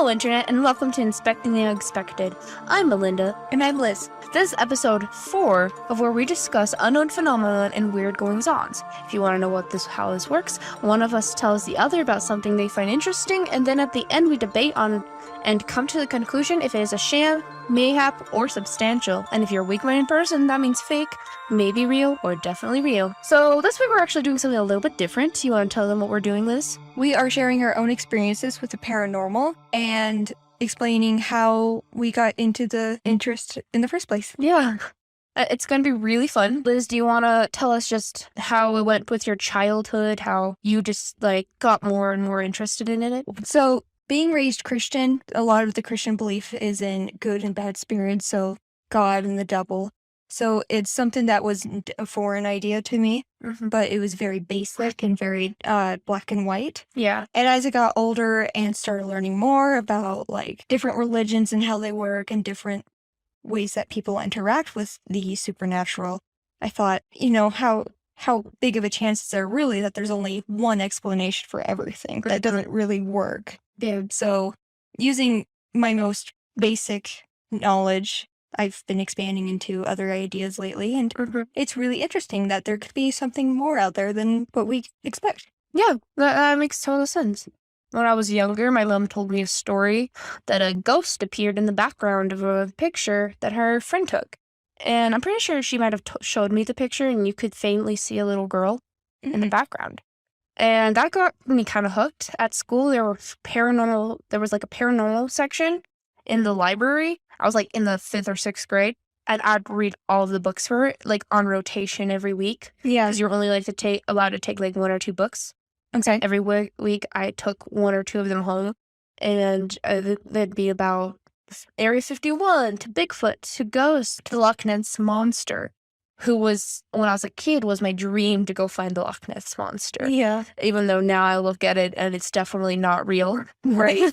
Hello, Internet, and welcome to Inspecting the Unexpected. I'm Melinda. And I'm Liz. This is episode 4 of where we discuss unknown phenomena and weird goings-ons. If you want to know how this works, one of us tells the other about something they find interesting, and then at the end we debate on and come to the conclusion if it is a sham, mayhap, or substantial. And if you're a weak-minded person, that means fake, maybe real, or definitely real. So this week we're actually doing something a little bit different. You want to tell them what we're doing, Liz? We are sharing our own experiences with the paranormal and explaining how we got into the interest in the first place. Yeah. It's going to be really fun. Liz, do you want to tell us just how it went with your childhood, how you just got more and more interested in it? So being raised Christian, a lot of the Christian belief is in good and bad spirits, so God and the devil. So it's something that wasn't a foreign idea to me, but it was very basic and very black and white. Yeah. And as I got older and started learning more about different religions and how they work and different ways that people interact with the supernatural, I thought, how big of a chance is there really that there's only one explanation for everything that doesn't really work. Yeah. So using my most basic knowledge, I've been expanding into other ideas lately, and it's really interesting that there could be something more out there than what we expect. Yeah, that makes total sense. When I was younger, my mom told me a story that a ghost appeared in the background of a picture that her friend took. And I'm pretty sure she might have showed me the picture, and you could faintly see a little girl in the background. And that got me kind of hooked. At school, there was a paranormal section in the library. I was in the 5th or 6th grade, and I'd read all of the books for it, on rotation every week. Yeah. Because you're only allowed to take 1 or 2 books. Okay. Every week, I took 1 or 2 of them home, and they'd be about Area 51, to Bigfoot, to Ghost, to Loch Ness Monster, who was, when I was a kid, was my dream to go find the Loch Ness Monster. Yeah. Even though now I look at it and it's definitely not real. Right.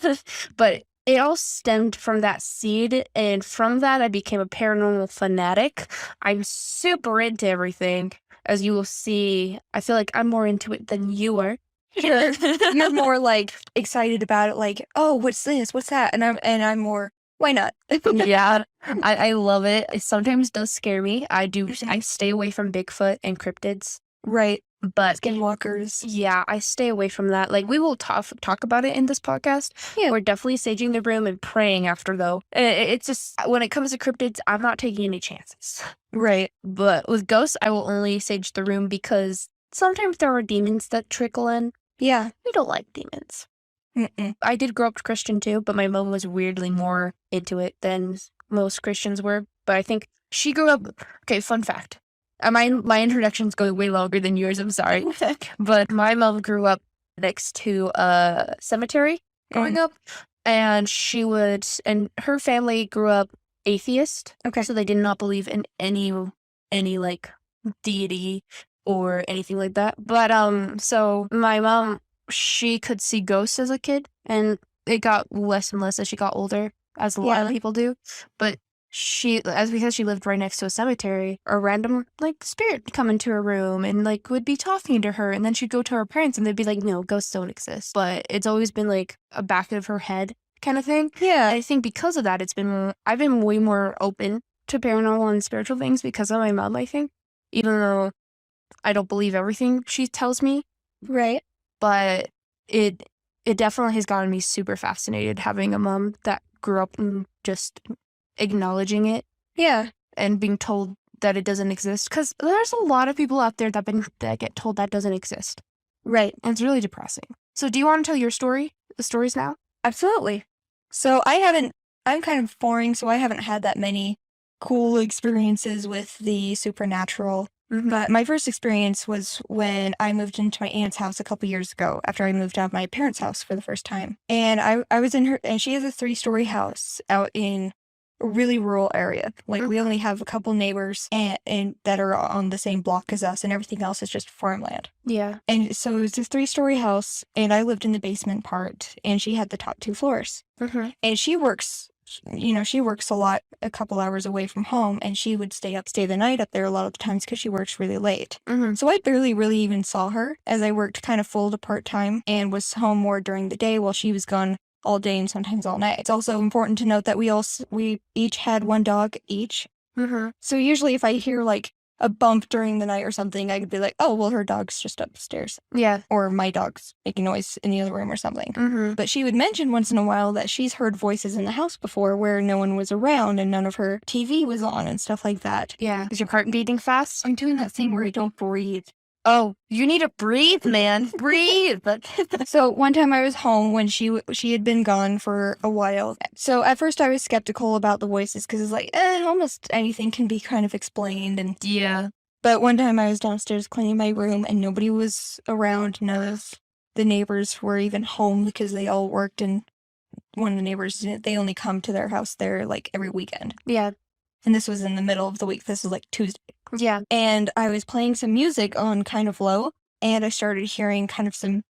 But it all stemmed from that seed, and from that I became a paranormal fanatic. I'm super into everything. As you will see, I feel like I'm more into it than you are. You're more excited about it, oh, what's this? What's that? And I'm more, why not? Yeah, I love it. It sometimes does scare me. I stay away from Bigfoot and cryptids. Right. But Skinwalkers. Yeah, I stay away from that. We will talk about it in this podcast. Yeah. We're definitely saging the room and praying after, though. It's just, when it comes to cryptids, I'm not taking any chances. Right. But with ghosts, I will only sage the room because sometimes there are demons that trickle in. Yeah. We don't like demons. Mm-mm. I did grow up Christian, too, but my mom was weirdly more into it than most Christians were. But I think she grew up... Okay, fun fact. My introduction's going way longer than yours, I'm sorry. But my mom grew up next to a cemetery growing up, and her family grew up atheist. Okay. So they did not believe in any deity or anything like that. But so my mom, she could see ghosts as a kid, and it got less and less as she got older, as a lot of people do. But because she lived right next to a cemetery, a random spirit would come into her room and would be talking to her, and then she'd go to her parents and they'd be like, no, ghosts don't exist. But it's always been a back of her head kind of thing. Yeah. I think because of that, I've been way more open to paranormal and spiritual things because of my mom, I think. Even though I don't believe everything she tells me. Right. But it definitely has gotten me super fascinated having a mom that grew up and just acknowledging it. Yeah. And being told that it doesn't exist. Because there's a lot of people out there that get told that doesn't exist. Right. And it's really depressing. So do you want to tell your story? The stories now? Absolutely. So I'm kind of boring, so I haven't had that many cool experiences with the supernatural. But my first experience was when I moved into my aunt's house a couple years ago after I moved out of my parents' house for the first time. And I was in and she has a 3-story house out in a really rural area. We only have a couple neighbors and that are on the same block as us, and everything else is just farmland. Yeah. And so it was this 3-story house, and I lived in the basement part, and she had the top 2 floors. And she works a lot, a couple hours away from home, and she would stay the night up there a lot of the times because she works really late. So I barely really even saw her, as I worked kind of full to part-time and was home more during the day while she was gone all day and sometimes all night. It's also important to note that we each had one dog each. Mm-hmm. So usually if I hear like a bump during the night or something, I could be like, oh, well, her dog's just upstairs. Yeah. Or my dog's making noise in the other room or something. Mm-hmm. But she would mention once in a while that she's heard voices in the house before where no one was around and none of her TV was on and stuff like that. Yeah. Is your heart beating fast? I'm doing that thing where I don't breathe. Oh, you need to breathe, man. Breathe. So one time I was home when she had been gone for a while. So at first I was skeptical about the voices because it's like, almost anything can be kind of explained. And Yeah. But one time I was downstairs cleaning my room and nobody was around. None of the neighbors were even home because they all worked, and one of the neighbors, they only come to their house there like every weekend. Yeah. And this was in the middle of the week. This was like Tuesday. Yeah. And I was playing some music on kind of low, and I started hearing kind of some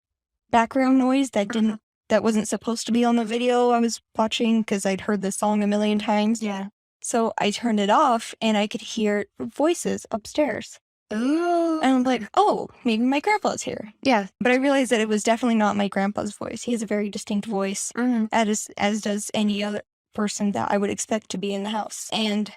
background noise that wasn't supposed to be on the video I was watching because I'd heard the song a million times. Yeah. So I turned it off and I could hear voices upstairs. Ooh. And I'm like, oh, maybe my grandpa's here. Yeah. But I realized that it was definitely not my grandpa's voice. He has a very distinct voice, as does any other person that I would expect to be in the house. And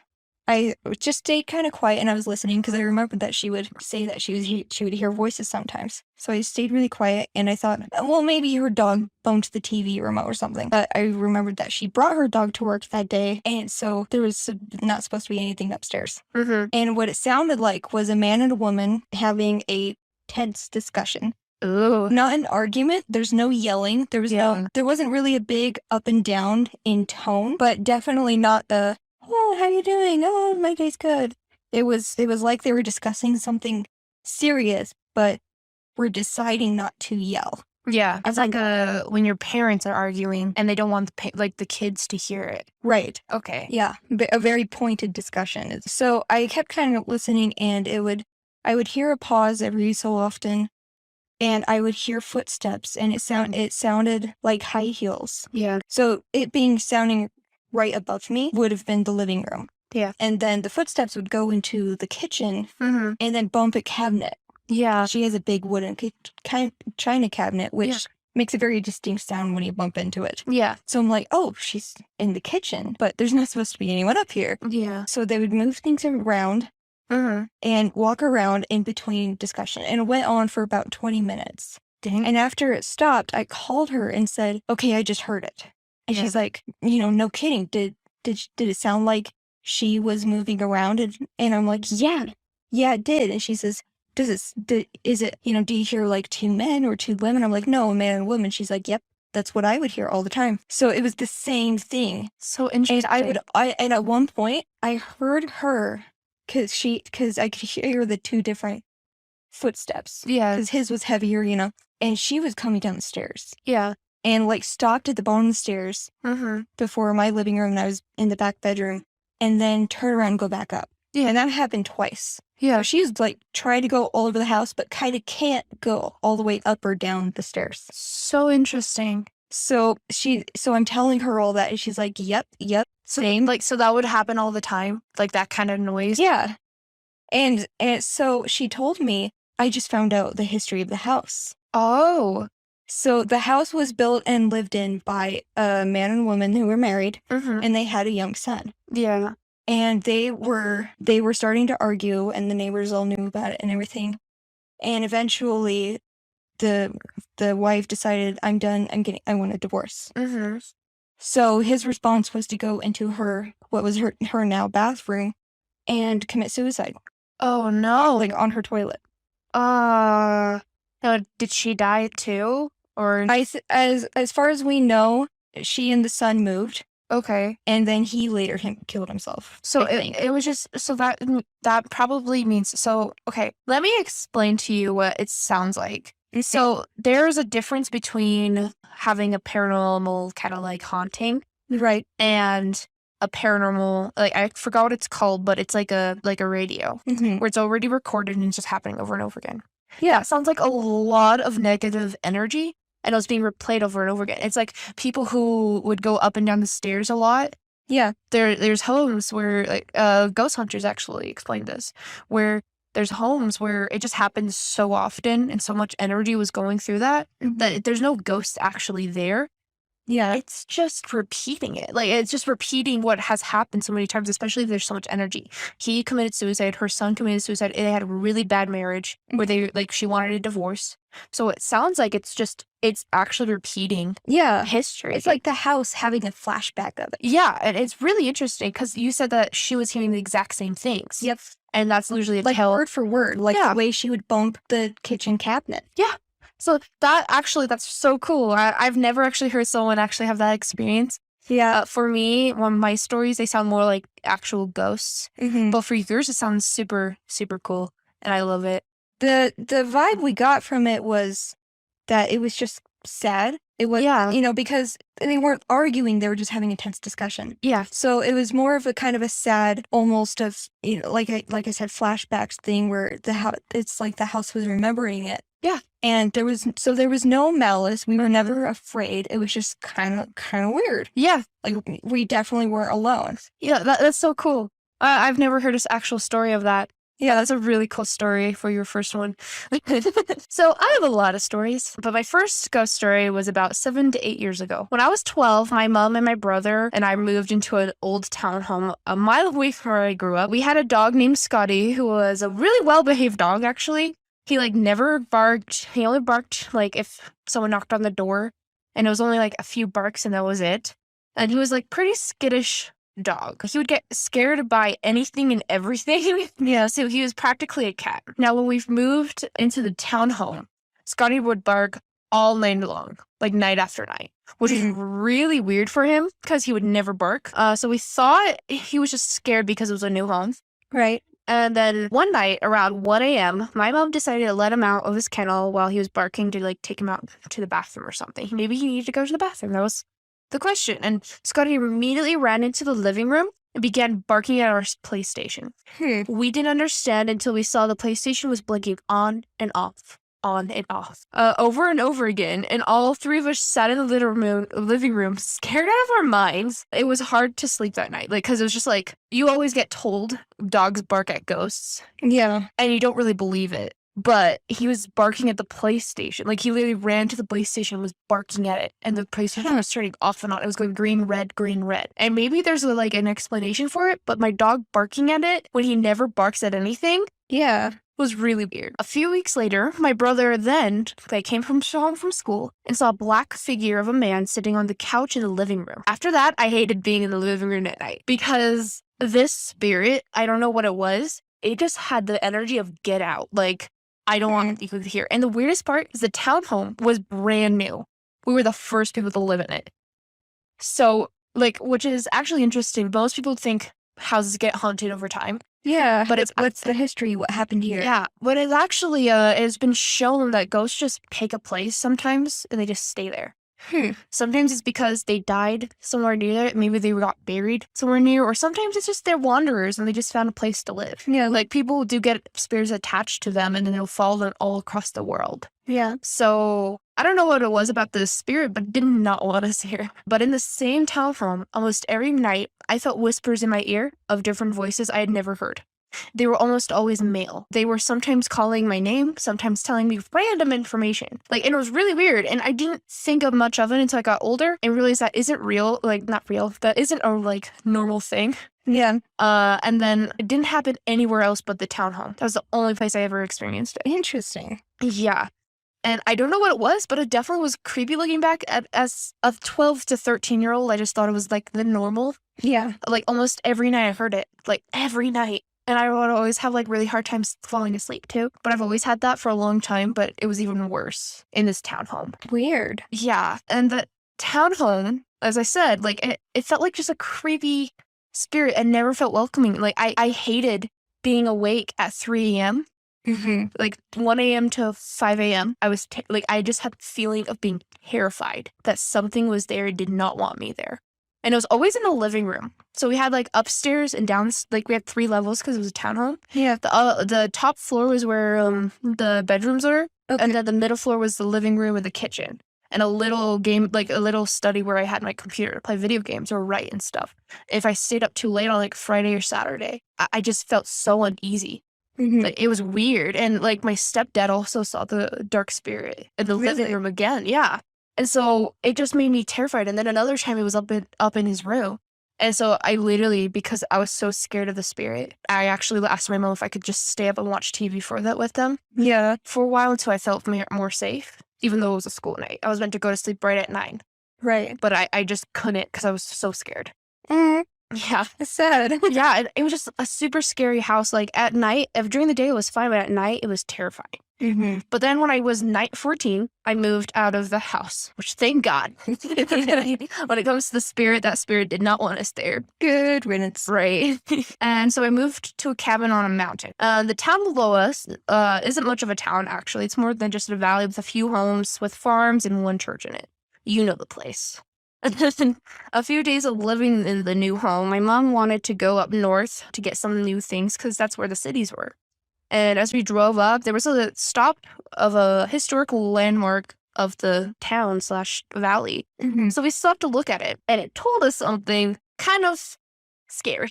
I just stayed kind of quiet and I was listening because I remembered that she would say that she would hear voices sometimes. So I stayed really quiet and I thought, well, maybe her dog bumped the TV remote or something. But I remembered that she brought her dog to work that day, and so there was not supposed to be anything upstairs. Mm-hmm. And what it sounded like was a man and a woman having a tense discussion. Ooh. Not an argument. There's no yelling. There wasn't really a big up and down in tone, but definitely not a, oh, how you doing? Oh, my day's good. It was like they were discussing something serious, but were deciding not to yell. Yeah. It's like when your parents are arguing and they don't want the kids to hear it. Right. Okay. Yeah. A very pointed discussion. So I kept kind of listening, and I would hear a pause every so often, and I would hear footsteps, and it sounded like high heels. Yeah. So sounding right above me would have been the living room. Yeah. And then the footsteps would go into the kitchen and then bump a cabinet. Yeah. She has a big wooden china cabinet, which makes a very distinct sound when you bump into it. Yeah. So I'm like, oh, she's in the kitchen, but there's not supposed to be anyone up here. Yeah. So they would move things around and walk around in between discussion. And it went on for about 20 minutes. Dang. And after it stopped, I called her and said, okay, I just heard it. And she's like, no kidding. Did it sound like she was moving around? And I'm like, yeah, it did. And she says, do you hear like two men or two women? I'm like, no, a man and a woman. She's like, yep, that's what I would hear all the time. So it was the same thing. So interesting. And at one point I heard her because I could hear the two different footsteps. Yeah. Because his was heavier, and she was coming down the stairs. Yeah. And like stopped at the bottom of the stairs before my living room, and I was in the back bedroom, and then turn around and go back up. Yeah. And that happened twice. Yeah. So she's like trying to go all over the house, but kind of can't go all the way up or down the stairs. So interesting. So I'm telling her all that, and she's like, yep, same. So that would happen all the time? Like that kind of noise? Yeah. And so she told me, I just found out the history of the house. Oh. So the house was built and lived in by a man and woman who were married, and they had a young son. Yeah. And they were starting to argue, and the neighbors all knew about it and everything. And eventually the wife decided, I'm done. I want a divorce. So his response was to go into what was her now bathroom and commit suicide. Oh no. Like on her toilet. Now, did she die too? Or as far as we know, she and the son moved. Okay. And then he later killed himself. So it was just, so that probably means, so, okay, let me explain to you what it sounds like. So there's a difference between having a paranormal kind of like haunting. Right. And a paranormal, like I forgot what it's called, but it's like a radio where it's already recorded and it's just happening over and over again. Yeah. It sounds like a lot of negative energy. And it was being replayed over and over again. It's like people who would go up and down the stairs a lot. Yeah. There's homes where, like, ghost hunters actually explained this, where there's homes where it just happens so often and so much energy was going through that there's no ghosts actually there. Yeah. It's just repeating it. Like, it's just repeating what has happened so many times, especially if there's so much energy. He committed suicide. Her son committed suicide. They had a really bad marriage where they, like, she wanted a divorce. So it sounds like it's actually repeating Yeah. history. It's like the house having a flashback of it. Yeah, and it's really interesting because you said that she was hearing the exact same things. Yep. And that's usually a Like tell. word for word, like Yeah. the way she would bump the kitchen cabinet. Yeah. So that's so cool. I've never actually heard someone actually have that experience. Yeah. For me, one of my stories, they sound more like actual ghosts. Mhm. But for yours, it sounds super, super cool. And I love it. The vibe we got from it was that it was just sad. It was, Yeah. you know, because they weren't arguing, they were just having a tense discussion. Yeah. So it was more of a kind of a sad, almost of, you know, like I said, flashbacks thing where it's like the house was remembering it. Yeah. And there was no malice. We were never afraid. It was just kind of weird. Yeah. Like we definitely weren't alone. Yeah, that's so cool. I've never heard an actual story of that. Yeah, That's a really cool story for your first one. So I have a lot of stories, but my first ghost story was about 7 to 8 years ago. When I was 12, my mom and my brother and I moved into an old townhome a mile away from where I grew up. We had a dog named Scotty who was a really well-behaved dog, actually. He never barked. He only barked if someone knocked on the door, and it was only a few barks and that was it. And he was pretty skittish dog. He would get scared by anything and everything. Yeah, so he was practically a cat. Now, when we've moved into the townhome, Scotty would bark all night long, night after night, which is really weird for him because he would never bark. So we thought he was just scared because it was a new home. right. And then one night around 1 a.m., my mom decided to let him out of his kennel while he was barking to take him out to the bathroom or something. Maybe he needed to go to the bathroom. That was the question. And Scotty immediately ran into the living room and began barking at our PlayStation. We didn't understand until we saw the PlayStation was blinking on and off, over and over again. And all three of us sat in the living room, scared out of our minds. It was hard to sleep that night, because it was just you always get told dogs bark at ghosts, Yeah. and you don't really believe it. But he was barking at the PlayStation. He literally ran to the PlayStation and was barking at it. And the PlayStation was turning off and on. It was going green, red. And maybe there's an explanation for it, but my dog barking at it when he never barks at anything Yeah. was really weird. A few weeks later, my brother then came home from school and saw a black figure of a man sitting on the couch in the living room. After that, I hated being in the living room at night because this spirit, I don't know what it was, it just had the energy of get out. I don't want you to hear. And the weirdest part is the townhome was brand new. We were the first people to live in it. So, which is actually interesting. Most people think houses get haunted over time. Yeah. But what's the history? What happened here? Yeah. But it's actually, it's been shown that ghosts just take a place sometimes and they just stay there. Sometimes it's because they died somewhere near there. Maybe they got buried somewhere near, or sometimes it's just they're wanderers and they just found a place to live. Yeah. People do get spirits attached to them and then they'll follow them all across the world. Yeah. So I don't know what it was about this spirit, but it did not want us here. But in the same townhome, almost every night, I felt whispers in my ear of different voices I had never heard. They were almost always male. They were sometimes calling my name, sometimes telling me random information. And it was really weird. And I didn't think of much of it until I got older and realized that isn't real. Not real. That isn't a normal thing. Yeah. And then it didn't happen anywhere else but the townhome. That was the only place I ever experienced it. Interesting. Yeah. And I don't know what it was, but it definitely was creepy looking back. As a 12 to 13-year-old, I just thought it was the normal. Yeah. Almost every night I heard it. Every night. And I would always have really hard times falling asleep too. But I've always had that for a long time, but it was even worse in this townhome. Weird. Yeah. And the townhome, as I said, it felt like just a creepy spirit and never felt welcoming. I hated being awake at 3 a.m. 1 a.m. to 5 a.m. I was I just had the feeling of being terrified that something was there and did not want me there. And it was always in the living room. So we had upstairs and down, we had 3 levels because it was a townhome. Yeah. The top floor was where the bedrooms were. Okay. And then the middle floor was the living room and the kitchen. And a little game, a little study where I had my computer to play video games or write and stuff. If I stayed up too late on Friday or Saturday, I just felt so uneasy. It was weird. And my stepdad also saw the dark spirit in the living room again. Yeah. And so it just made me terrified. And then another time it was up in his room. And so I literally, because I was so scared of the spirit, I actually asked my mom if I could just stay up and watch TV for that with them. Yeah. For a while until I felt more safe, even though it was a school night. I was meant to go to sleep right at 9. Right. But I just couldn't because I was so scared. Mm, Yeah. it's sad. Yeah, it was just a super scary house. Like at night, if during the day it was fine, but at night it was terrifying. Mm-hmm. But then when I was 14, I moved out of the house, which thank God. When it comes to the spirit, that spirit did not want us there. Good riddance. Right. And so I moved to a cabin on a mountain. The town below us isn't much of a town, actually. It's more than just a valley with a few homes with farms and one church in it. You know the place. A few days of living in the new home, my mom wanted to go up north to get some new things because that's where the cities were. And as we drove up, there was a stop of a historical landmark of the town / valley. Mm-hmm. So we stopped to look at it, and it told us something kind of scary.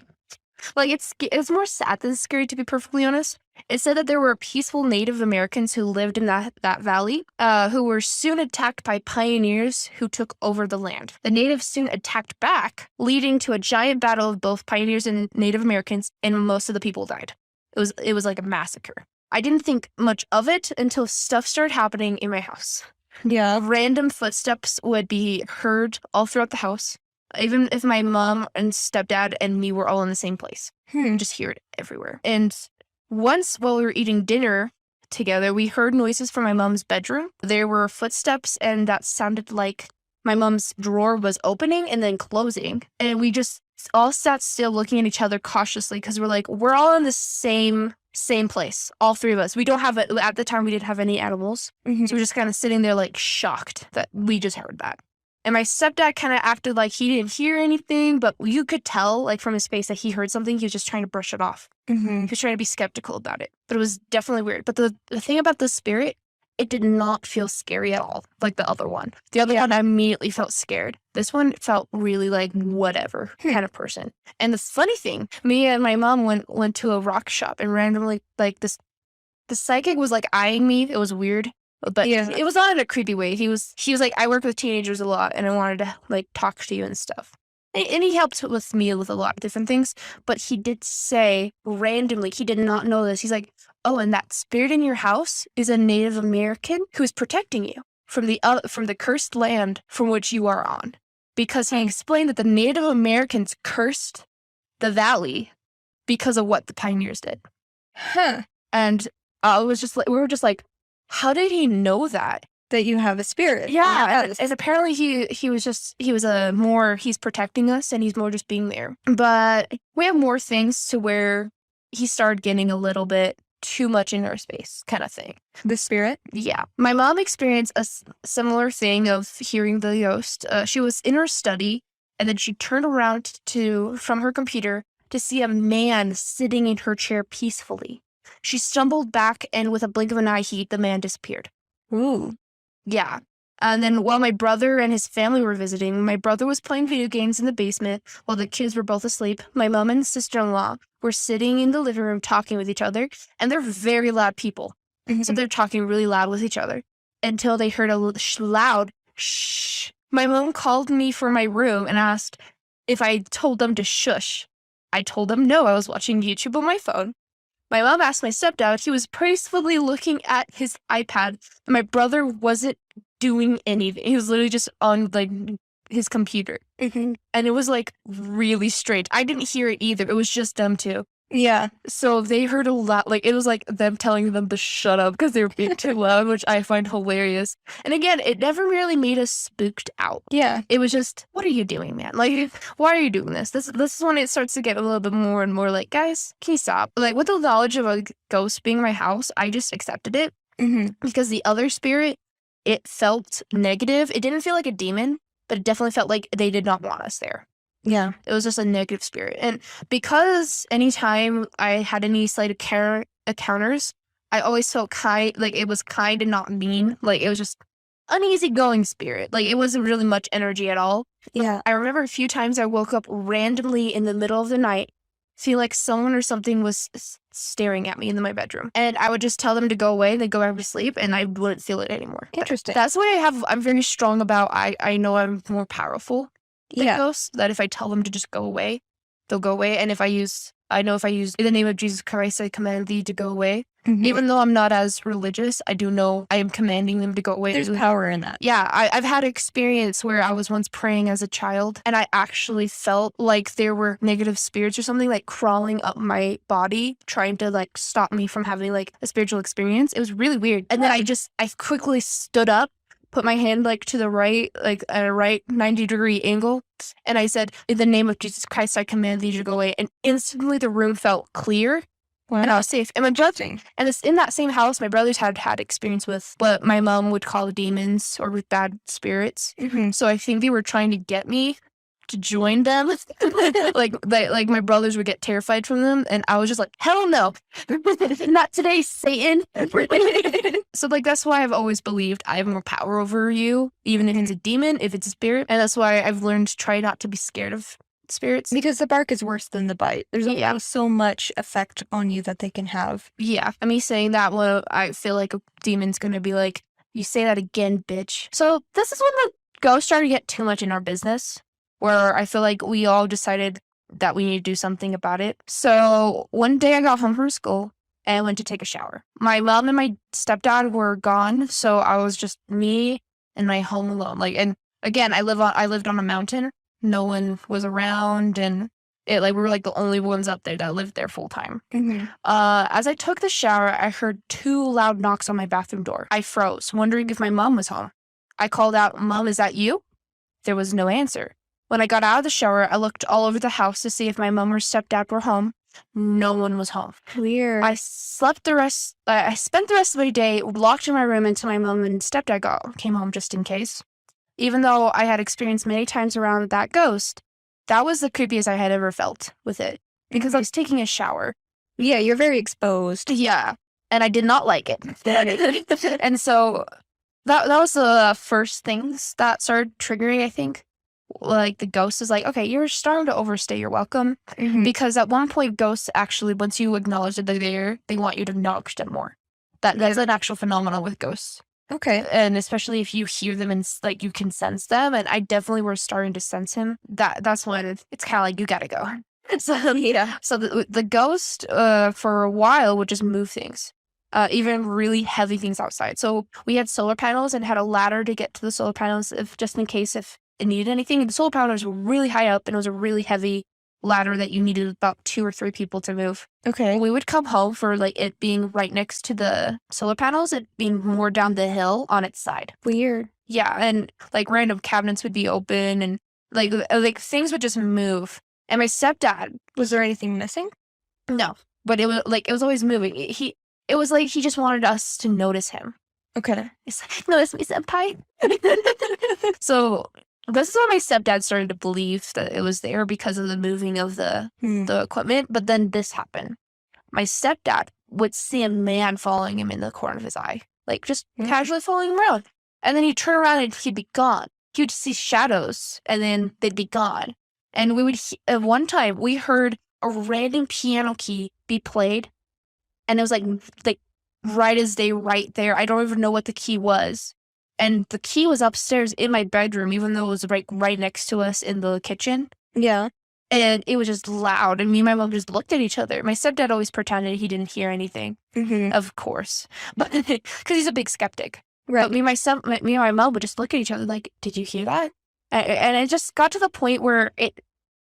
Like, it's more sad than scary, to be perfectly honest. It said that there were peaceful Native Americans who lived in that valley, who were soon attacked by pioneers who took over the land. The natives soon attacked back, leading to a giant battle of both pioneers and Native Americans, and most of the people died. It was like a massacre. I didn't think much of it until stuff started happening in my house. Yeah. Random footsteps would be heard all throughout the house. Even if my mom and stepdad and me were all in the same place. Just hear it everywhere. And once while we were eating dinner together, we heard noises from my mom's bedroom. There were footsteps, and that sounded like my mom's drawer was opening and then closing. And we just all sat still looking at each other cautiously because we're all in the same place, all three of us. We don't have it at the time. We didn't have any animals. Mm-hmm. So we're just kind of sitting there like shocked that we just heard that. And my stepdad kind of acted like he didn't hear anything, but you could tell, like, from his face that he heard something. He was just trying to brush it off. Mm-hmm. He was trying to be skeptical about it. But it was definitely weird. But the thing about the spirit, it did not feel scary at all, like the other one. The other one, I immediately felt scared. This one felt really like whatever kind of person. And the funny thing, me and my mom went to a rock shop, and randomly, like, the psychic was, like, eyeing me. It was weird. But it was not in a creepy way. He was like, I work with teenagers a lot, and I wanted to, like, talk to you and stuff. And he helped with me with a lot of different things. But he did say randomly, he did not know this. He's like, oh, and that spirit in your house is a Native American who is protecting you from the cursed land from which you are on. Because he explained that the Native Americans cursed the valley because of what the pioneers did. Huh. And we were just like, how did he know that? That you have a spirit. Yeah. And apparently he's protecting us, and he's more just being there. But we have more things to where he started getting a little bit too much in our space kind of thing. The spirit? Yeah. My mom experienced a similar thing of hearing the ghost. She was in her study, and then she turned around from her computer to see a man sitting in her chair peacefully. She stumbled back, and with a blink of an eye, the man disappeared. Ooh. Yeah. And then while my brother and his family were visiting, my brother was playing video games in the basement while the kids were both asleep. My mom and sister-in-law were sitting in the living room talking with each other, and they're very loud people. Mm-hmm. So they're talking really loud with each other until they heard a loud shh. My mom called me from my room and asked if I told them to shush. I told them no, I was watching YouTube on my phone. My mom asked my stepdad. He was peacefully looking at his iPad. My brother wasn't doing anything. He was literally just on, like, his computer. Mm-hmm. And it was, like, really strange. I didn't hear it either. It was just them two. Yeah. So they heard a lot. Like, it was like them telling them to shut up because they were being too loud, which I find hilarious. And again, it never really made us spooked out. Yeah. It was just, what are you doing, man? Like, why are you doing this? This is when it starts to get a little bit more and more like, guys, can you stop? Like, with the knowledge of a ghost being in my house, I just accepted it. Mm-hmm. Because the other spirit, it felt negative. It didn't feel like a demon, but it definitely felt like they did not want us there. Yeah. It was just a negative spirit. And because anytime I had any slight encounters, I always felt kind, like it was kind and not mean. Like it was just an easygoing spirit. Like it wasn't really much energy at all. Yeah. I remember a few times I woke up randomly in the middle of the night feel like someone or something was staring at me in my bedroom. And I would just tell them to go away. They'd go back to sleep and I wouldn't feel it anymore. Interesting. That's what I'm very strong about. I know I'm more powerful than ghosts, that if I tell them to just go away, they'll go away. And if I use in the name of Jesus Christ, I command thee to go away. Even though I'm not as religious, I do know I am commanding them to go away. There's power in that. Yeah, I've had an experience where I was once praying as a child and I actually felt like there were negative spirits or something like crawling up my body, trying to like stop me from having like a spiritual experience. It was really weird. And then I quickly stood up, put my hand like to the right, like at a right 90-degree angle. And I said, in the name of Jesus Christ, I command thee to go away. And instantly the room felt clear. Wow. And I was safe. And my brother, and it's in that same house, my brothers had experience with what my mom would call demons or with bad spirits. So I think they were trying to get me to join them. like my brothers would get terrified from them, and I was just like, hell no, not today, Satan. So like that's why I've always believed I have more power over you, even if it's a demon, if it's a spirit, and that's why I've learned to try not to be scared of spirits, because the bark is worse than the bite. There's only so much effect on you that they can have. Yeah, and me saying that, well, I feel like a demon's gonna be like, you say that again, bitch. So this is when the ghosts started to get too much in our business, where I feel like we all decided that we need to do something about it. So one day I got home from school and I went to take a shower. My mom and my stepdad were gone, so I was just me and my home alone. Like, and again, I lived on a mountain. No one was around, and we were like the only ones up there that lived there full time. As I took the shower, I heard 2 loud knocks on my bathroom door. I froze, wondering if my mom was home. I called out, "Mom, is that you?" There was no answer. When I got out of the shower, I looked all over the house to see if my mom or stepdad were home. No one was home. Weird. I spent the rest of my day locked in my room until my mom and stepdad came home just in case. Even though I had experienced many times around that ghost, that was the creepiest I had ever felt with it, because I was taking a shower. Yeah, you're very exposed. Yeah, and I did not like it. And so that was the first things that started triggering, I think. Like the ghost is like, okay, you're starting to overstay your welcome. Because at one point, ghosts actually, once you acknowledge that they're there, they want you to acknowledge them more. That is an actual phenomenon with ghosts. Okay. And especially if you hear them and like you can sense them, and I definitely was starting to sense him. That's when it's kind of like, you gotta go. So yeah. So the ghost for a while would just move things, even really heavy things outside. So we had solar panels and had a ladder to get to the solar panels if it needed anything. And the solar panels were really high up, and it was a really heavy ladder that you needed about 2 or 3 people to move. Okay. We would come home for like it being right next to the solar panels, it being more down the hill on its side. Weird. Yeah, and like random cabinets would be open, and like things would just move. And my stepdad, was there anything missing? No, but it was always moving. It was like he just wanted us to notice him. Okay. He's like, notice me, senpai. So this is when my stepdad started to believe that it was there because of the moving of the equipment. But then this happened. My stepdad would see a man following him in the corner of his eye, like just casually following him around. And then he'd turn around and he'd be gone. He would see shadows and then they'd be gone. And we would, at one time, we heard a random piano key be played. And it was like right as day right there. I don't even know what the key was. And the key was upstairs in my bedroom, even though it was right next to us in the kitchen. Yeah. And it was just loud. And me and my mom just looked at each other. My stepdad always pretended he didn't hear anything. Of course. But because he's a big skeptic. Right. But me and my mom would just look at each other like, did you hear that? And it just got to the point where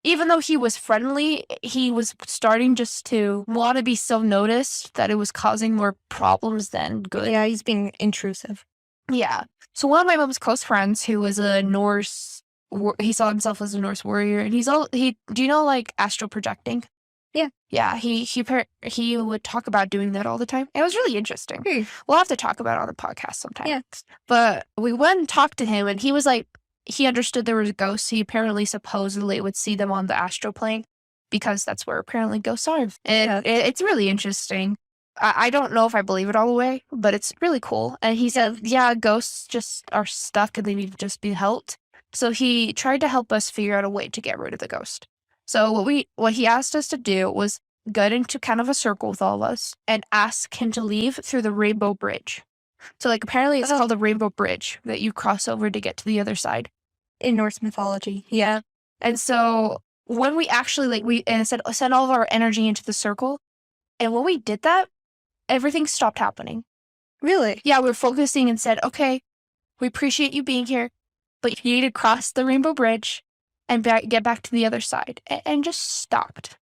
even though he was friendly, he was starting just to want to be so noticed that it was causing more problems than good. Yeah, he's being intrusive. Yeah. So one of my mom's close friends, who was a Norse, he saw himself as a Norse warrior, and do you know like astral projecting? Yeah. Yeah, he would talk about doing that all the time. It was really interesting. We'll have to talk about it on the podcast sometime. Yeah. But we went and talked to him, and he was like, he understood there was ghosts. He apparently supposedly would see them on the astral plane because that's where apparently ghosts are. And it's really interesting. I don't know if I believe it all the way, but it's really cool. And he said, yeah, ghosts just are stuck and they need to just be helped. So he tried to help us figure out a way to get rid of the ghost. So what he asked us to do was get into kind of a circle with all of us and ask him to leave through the Rainbow Bridge. So like apparently it's called the Rainbow Bridge that you cross over to get to the other side. In Norse mythology. Yeah. And so when we actually we send all of our energy into the circle, and when we did that, everything stopped happening. Really? Yeah, we were focusing and said, okay, we appreciate you being here, but you need to cross the Rainbow Bridge and get back to the other side, and just stopped.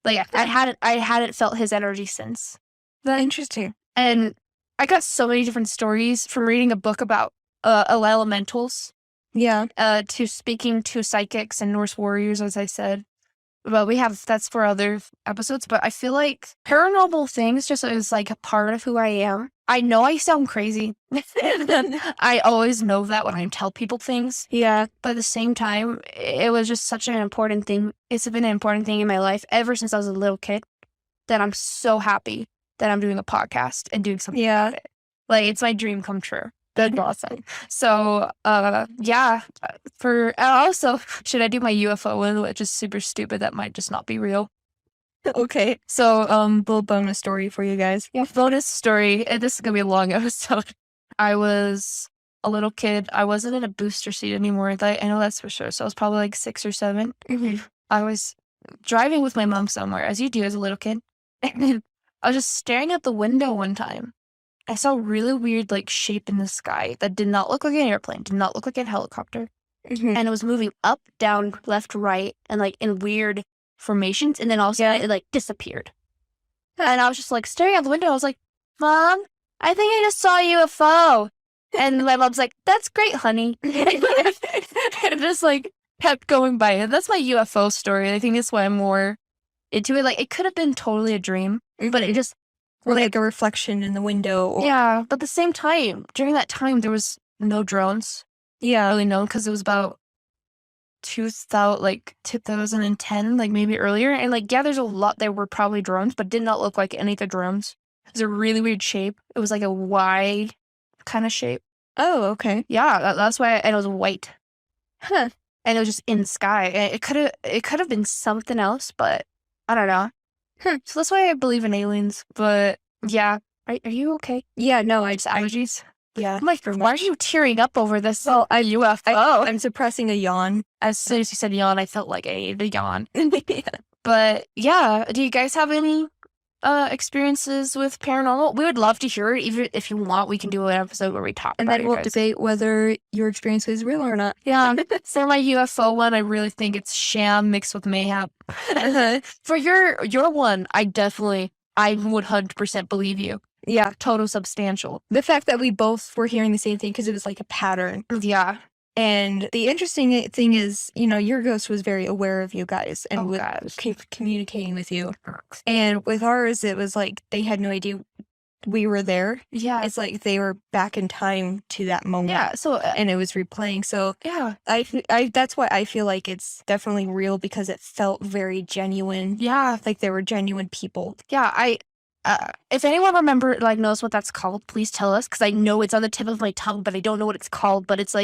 Like I hadn't felt his energy since. Interesting. And I got so many different stories from reading a book about elementals. Yeah. To speaking to psychics and Norse warriors, as I said. But that's for other episodes. But I feel like paranormal things just is like a part of who I am. I know I sound crazy. I always know that when I tell people things. Yeah. But at the same time, it was just such an important thing. It's been an important thing in my life ever since I was a little kid, that I'm so happy that I'm doing a podcast and doing something about it. Like, it's my dream come true. That's awesome. So, yeah. Also, should I do my UFO one, which is super stupid? That might just not be real. Okay. So, little bonus story for you guys. Yeah, bonus story. And this is gonna be a long episode. I was a little kid. I wasn't in a booster seat anymore. I know that's for sure. So I was probably like 6 or 7. Mm-hmm. I was driving with my mom somewhere, as you do as a little kid. And I was just staring out the window one time. I saw a really weird shape in the sky that did not look like an airplane, did not look like a helicopter. Mm-hmm. And it was moving up, down, left, right, and in weird formations. And then all of a sudden it disappeared. And I was just staring out the window. I was like, Mom, I think I just saw a UFO. And my mom's like, that's great, honey. And just kept going by. And that's my UFO story. I think that's why I'm more into it. It could have been totally a dream, but it just... Or a reflection in the window. Yeah, but at the same time, during that time, there was no drones. Yeah. Really known, because it was about 2010, maybe earlier. And there's a lot that were probably drones, but did not look like any of the drones. It was a really weird shape. It was like a Y kind of shape. Oh, okay. Yeah, that's why. And it was white. Huh. And it was just in the sky. It could have been something else, but I don't know. So that's why I believe in aliens. But yeah, are you okay? Yeah, no, I just allergies. Yeah. I'm why are you tearing up over this? Well, a UFO. I'm suppressing a yawn. As soon as you said yawn, I felt like I needed a yawn. Yeah. But yeah, do you guys have any experiences with paranormal? We would love to hear it. Even if you want, we can do an episode where we talk and about it. And then we'll debate whether your experience is real or not. Yeah. For my UFO one, I really think it's sham mixed with mayhap. For your one, I would 100% believe you. Yeah, total substantial. The fact that we both were hearing the same thing, because it was like a pattern. Yeah. And the interesting thing is, your ghost was very aware of you guys and was communicating with you. And with ours, it was they had no idea we were there. Yeah. It's they were back in time to that moment. Yeah. So, and it was replaying. So yeah, I that's why I feel like it's definitely real, because it felt very genuine. Yeah. They were genuine people. Yeah. If anyone knows what that's called, please tell us, because I know it's on the tip of my tongue, but I don't know what it's called. But it's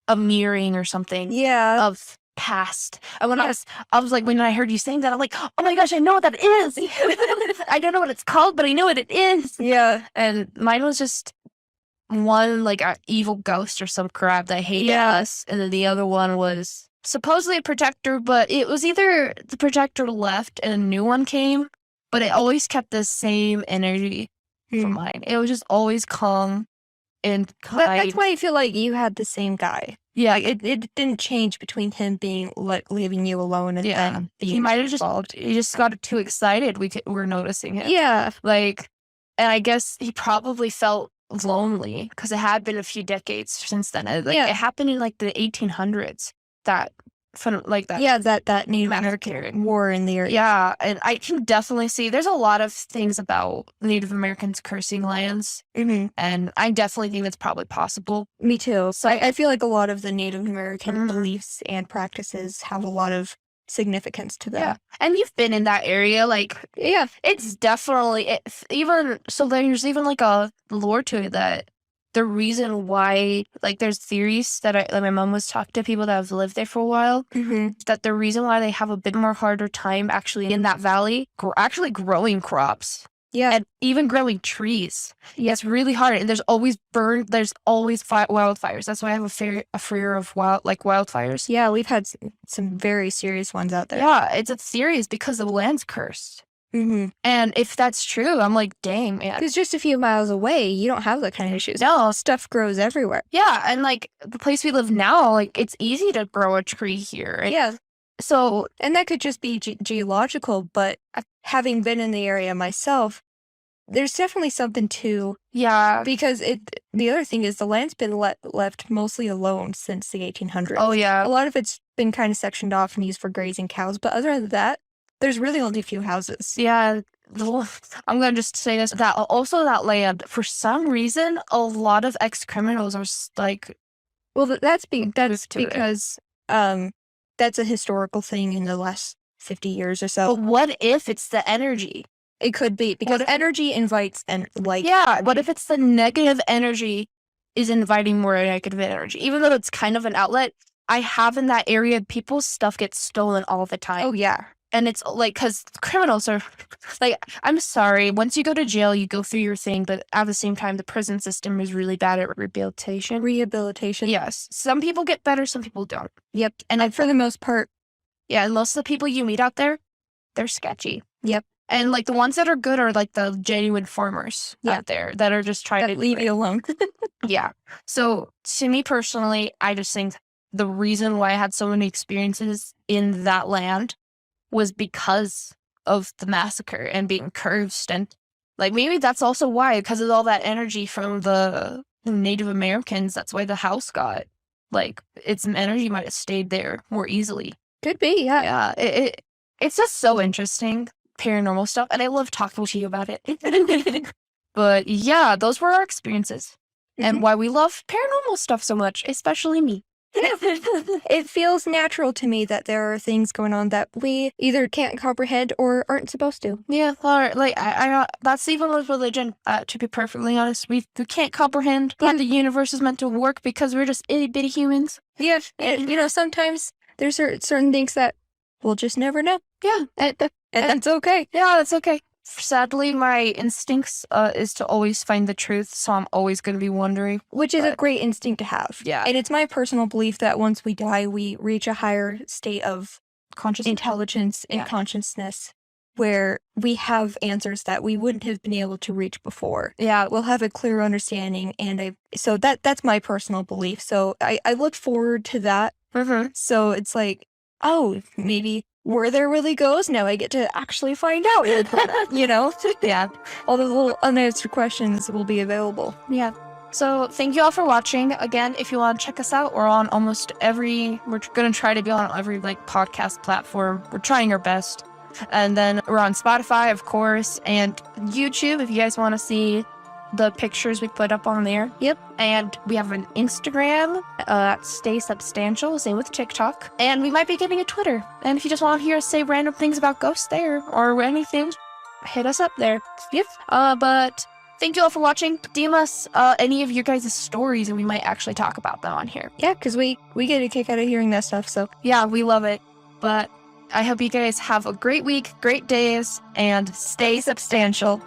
a mirroring or something. Yeah. Of past. And when I was when I heard you saying that, I'm like, oh my gosh, I know what that is. I don't know what it's called, but I know what it is. Yeah. And mine was just one an evil ghost or some crap that hated us, and then the other one was supposedly a protector, but it was either the protector left and a new one came, but it always kept the same energy for mine. It was just always calm and kind. That's why I feel like you had the same guy. Yeah, it didn't change between him being leaving you alone and then being he might have he just got too excited. We're noticing it. Yeah, and I guess he probably felt lonely, because it had been a few decades since then. It happened in the 1800s. That that Native American war in the area. Yeah, and I can definitely see there's a lot of things about Native Americans cursing lands, and I definitely think that's probably possible. Me too. So I feel like a lot of the Native American beliefs and practices have a lot of significance to them. Yeah, and you've been in that area, yeah, it's definitely there's even a lore to it that the reason why, like, there's theories that like my mom was talking to people that have lived there for a while, that the reason why they have a bit more harder time actually in that valley, actually growing crops. Yeah. And even growing trees. Yeah. It's really hard. And there's always wildfires. That's why I have a fear of wildfires. Yeah, we've had some very serious ones out there. Yeah, it's a serious because the land's cursed. And if that's true, I'm like, dang, man. Because just a few miles away, you don't have that kind of issues. No. Stuff grows everywhere. Yeah, and like the place we live now, like it's easy to grow a tree here. Right? Yeah. So, and that could just be geological, but having been in the area myself, there's definitely something to. Yeah. Because the other thing is the land's been left mostly alone since the 1800s. Oh, yeah. A lot of it's been kind of sectioned off and used for grazing cows, but other than that, there's really only a few houses. Yeah. I'm going to just say this, that also that land, for some reason, a lot of ex-criminals are like. Well, that's because that's a historical thing in the last 50 years or so. But what if it's the energy? It could be, because energy invites light. Yeah, what if it's the negative energy is inviting more negative energy? Even though it's kind of an outlet, I have in that area, people's stuff gets stolen all the time. Oh, yeah. And it's like, because criminals are, like, I'm sorry, once you go to jail, you go through your thing, but at the same time, the prison system is really bad at rehabilitation. Yes. Some people get better, some people don't. Yep. And for the most part. Yeah, and most of the people you meet out there, they're sketchy. Yep. And like the ones that are good are like the genuine farmers out there that are just trying to leave you alone. Yeah. So to me personally, I just think the reason why I had so many experiences in that land was because of the massacre and being cursed. And like maybe that's also why, because of all that energy from the Native Americans, that's why the house got, like, its energy might have stayed there more easily. Could be, yeah. Yeah. It's just so interesting, paranormal stuff, and I love talking to you about it. But yeah, those were our experiences and why we love paranormal stuff so much, especially me. It feels natural to me that there are things going on that we either can't comprehend or aren't supposed to. Yeah, like I that's even with religion. To be perfectly honest, we can't comprehend how the universe is meant to work because we're just itty bitty humans. Yeah, and, sometimes there's certain things that we'll just never know. Yeah, and that's okay. Yeah, that's okay. Sadly, my instincts is to always find the truth, so I'm always going to be wondering. Which is a great instinct to have. Yeah. And it's my personal belief that once we die, we reach a higher state of intelligence and consciousness where we have answers that we wouldn't have been able to reach before. Yeah. We'll have a clear understanding, and so that's my personal belief. So I look forward to that. So it's like, oh, maybe were there really ghosts? Now I get to actually find out. Yeah. All the little unanswered questions will be available. Yeah. So thank you all for watching. Again, if you want to check us out, we're on almost we're going to try to be on every podcast platform. We're trying our best. And then we're on Spotify, of course, and YouTube if you guys want to see the pictures we put up on there. Yep. And we have an Instagram, Stay Substantial, same with TikTok. And we might be getting a Twitter. And if you just want to hear us say random things about ghosts there or anything, hit us up there. Yep. But thank you all for watching. DM us any of your guys' stories and we might actually talk about them on here. Yeah, because we get a kick out of hearing that stuff, so. Yeah, we love it. But I hope you guys have a great week, great days, and stay substantial.